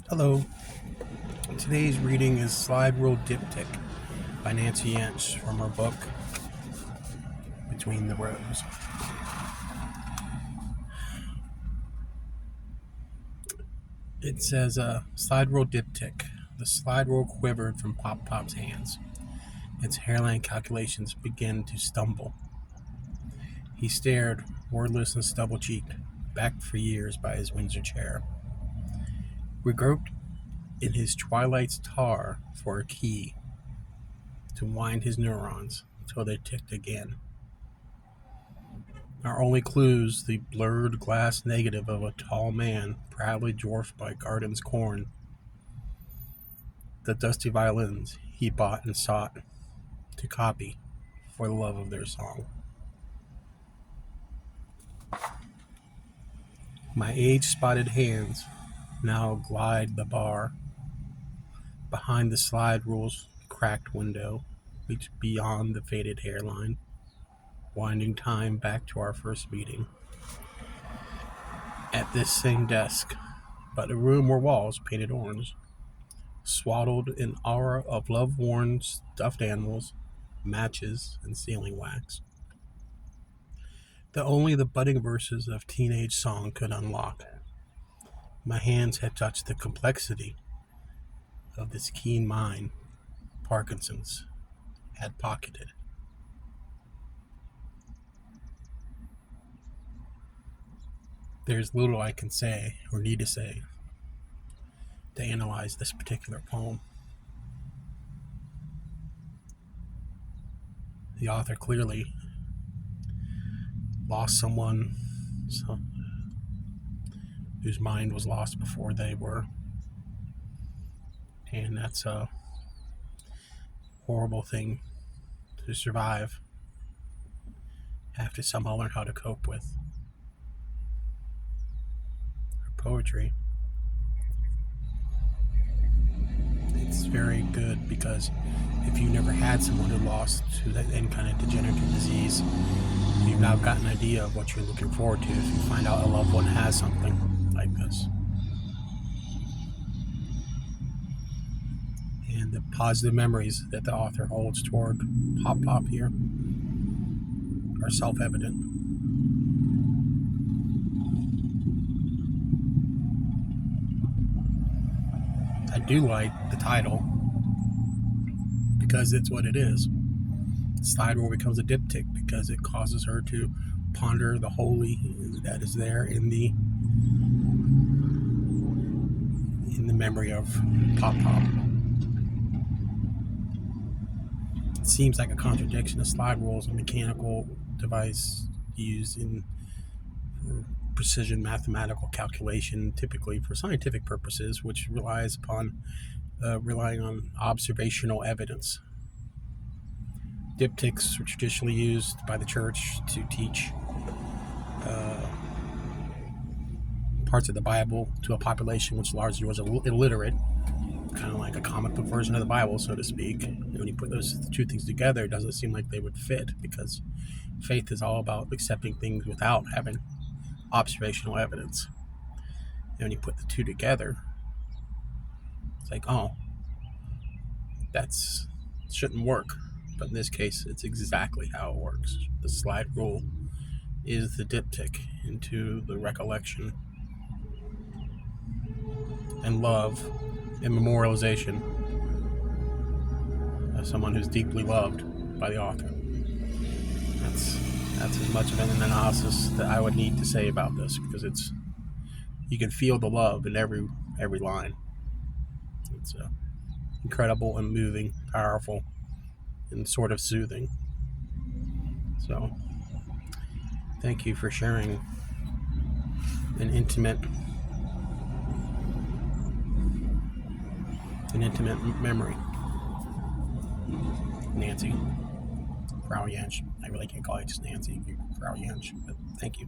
Hello. Today's reading is Slide Rule Diptych by Nancy Jentsch from her book Between the Rows. It says, Slide Rule Diptych. The slide rule quivered from Pop's hands. Its hairline calculations began to stumble. He stared, wordless and stubble-cheeked, backed for years by his Windsor chair. We groped in his twilight's tar for a key to wind his neurons till they ticked again. Our only clues, the blurred glass negative of a tall man proudly dwarfed by Garden's corn, the dusty violins he bought and sought to copy for the love of their song. My age-spotted hands now glide the bar behind the slide rule's cracked window, reach beyond the faded hairline, winding time back to our first meeting. At this same desk, but the room were walls painted orange, swaddled in aura of love-worn stuffed animals, matches, and sealing wax. That only the budding verses of teenage song could unlock. My hands had touched the complexity of this keen mind Parkinson's had pocketed. There's little I can say or need to say to analyze this particular poem. The author clearly lost someone whose mind was lost before they were. And that's a horrible thing to survive, have to somehow learn how to cope with. Poetry, it's very good because if you never had someone who lost to any kind of degenerative disease, you've now got an idea of what you're looking forward to if you find out a loved one has something like this. And the positive memories that the author holds toward Pop here are self-evident. I do like the title because it's what it is. Slide Rule becomes a diptych because it causes her to ponder the holy that is there in the memory of Pop. It seems like a contradiction. A slide rule is a mechanical device used for precision mathematical calculation, typically for scientific purposes, which relies relying on observational evidence. Diptychs were traditionally used by the church to teach parts of the Bible to a population which largely was illiterate, kind of like a comic book version of the Bible, so to speak. And when you put those two things together, it doesn't seem like they would fit, because faith is all about accepting things without having observational evidence. And when you put the two together, it's like, oh, shouldn't work. But in this case, it's exactly how it works. The slide rule is the diptych into the recollection and love and memorialization of someone who's deeply loved by the author. That's as much of an analysis that I would need to say about this, because you can feel the love in every line. It's incredible and moving, powerful, and sort of soothing. So, thank you for sharing an intimate memory, Nancy. Frau Jentsch. I really can't call you just Nancy, Frau Jentsch, but thank you.